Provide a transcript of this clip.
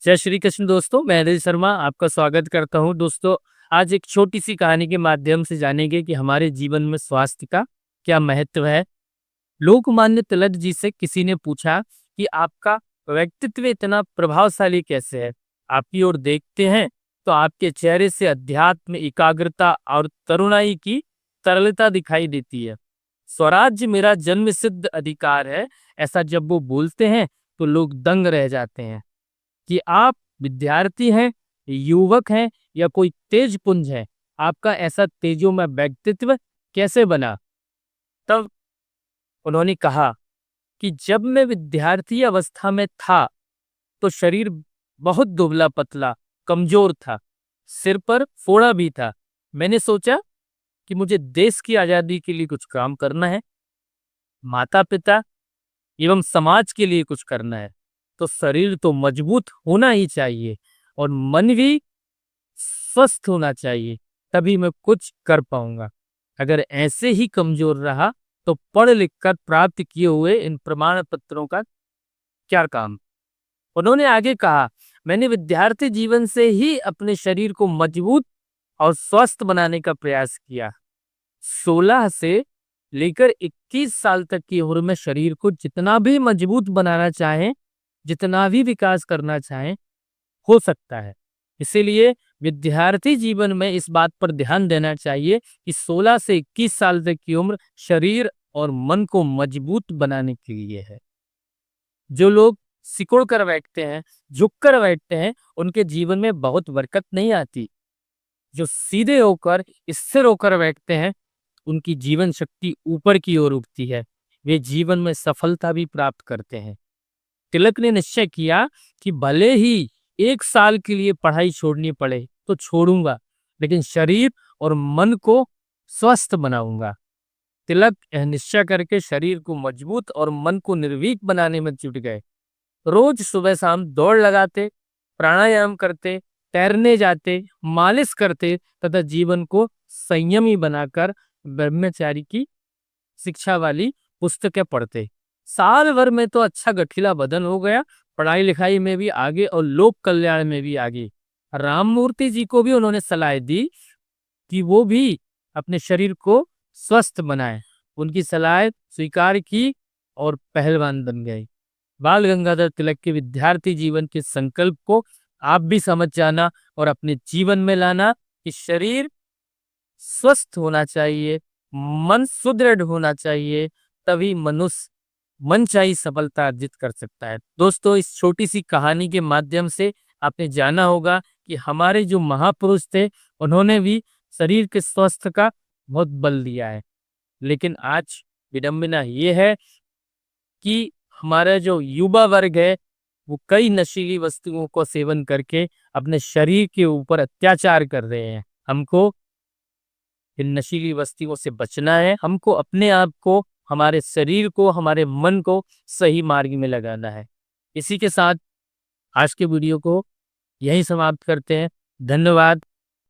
जय श्री कृष्ण दोस्तों, मैं हरीश शर्मा आपका स्वागत करता हूं। दोस्तों, आज एक छोटी सी कहानी के माध्यम से जानेंगे कि हमारे जीवन में स्वास्थ्य का क्या महत्व है। लोकमान्य तिलक जी से किसी ने पूछा कि आपका व्यक्तित्व इतना प्रभावशाली कैसे है। आपकी ओर देखते हैं तो आपके चेहरे से अध्यात्म, एकाग्रता और तरुणाई की तरलता दिखाई देती है। स्वराज्य मेरा जन्म सिद्ध अधिकार है, ऐसा जब वो बोलते हैं तो लोग दंग रह जाते हैं। कि आप विद्यार्थी हैं, युवक हैं या कोई तेज पुंज है, आपका ऐसा तेजोमय व्यक्तित्व कैसे बना? तब उन्होंने कहा कि जब मैं विद्यार्थी अवस्था में था तो शरीर बहुत दुबला पतला कमजोर था, सिर पर फोड़ा भी था। मैंने सोचा कि मुझे देश की आजादी के लिए कुछ काम करना है, माता पिता एवं समाज के लिए कुछ करना है, तो शरीर तो मजबूत होना ही चाहिए और मन भी स्वस्थ होना चाहिए, तभी मैं कुछ कर पाऊंगा। अगर ऐसे ही कमजोर रहा तो पढ़ लिख कर प्राप्त किए हुए इन प्रमाण पत्रों का क्या काम। उन्होंने आगे कहा, मैंने विद्यार्थी जीवन से ही अपने शरीर को मजबूत और स्वस्थ बनाने का प्रयास किया। 16 से लेकर 21 साल तक की उम्र में शरीर को जितना भी मजबूत बनाना चाहें, जितना भी विकास करना चाहें, हो सकता है। इसीलिए विद्यार्थी जीवन में इस बात पर ध्यान देना चाहिए कि 16 से 21 साल तक की उम्र शरीर और मन को मजबूत बनाने के लिए है। जो लोग सिकुड़ कर बैठते हैं, झुक कर बैठते हैं, उनके जीवन में बहुत बरकत नहीं आती। जो सीधे होकर स्थिर होकर बैठते हैं, उनकी जीवन शक्ति ऊपर की ओर उठती है। वे जीवन में सफलता भी प्राप्त करते हैं। तिलक ने निश्चय किया कि भले ही 1 साल के लिए पढ़ाई छोड़नी पड़े तो छोड़ूंगा, लेकिन शरीर और मन को स्वस्थ बनाऊंगा। तिलक यह निश्चय करके शरीर को मजबूत और मन को निर्भीक बनाने में जुट गए। रोज सुबह शाम दौड़ लगाते, प्राणायाम करते, तैरने जाते, मालिश करते तथा जीवन को संयमी बनाकर ब्रह्मचारी की शिक्षा वाली पुस्तकें पढ़ते। साल भर में तो अच्छा गठीला बदन हो गया, पढ़ाई लिखाई में भी आगे और लोक कल्याण में भी आगे। राममूर्ति जी को भी उन्होंने सलाह दी कि वो भी अपने शरीर को स्वस्थ बनाए। उनकी सलाह स्वीकार की और पहलवान बन गए। बाल गंगाधर तिलक के विद्यार्थी जीवन के संकल्प को आप भी समझ जाना और अपने जीवन में लाना कि शरीर स्वस्थ होना चाहिए, मन सुदृढ़ होना चाहिए, तभी मनुष्य मनचाही सफलता अर्जित कर सकता है। दोस्तों, इस छोटी सी कहानी के माध्यम से आपने जाना होगा कि हमारे जो महापुरुष थे, उन्होंने भी शरीर के स्वास्थ्य का बहुत बल दिया है। लेकिन आज विडंबना ये है कि हमारा जो युवा वर्ग है, वो कई नशीली वस्तुओं को सेवन करके अपने शरीर के ऊपर अत्याचार कर रहे हैं। हमको इन नशीली वस्तुओं से बचना है। हमको अपने आप को, हमारे शरीर को, हमारे मन को सही मार्ग में लगाना है। इसी के साथ आज के वीडियो को यहीं समाप्त करते हैं। धन्यवाद।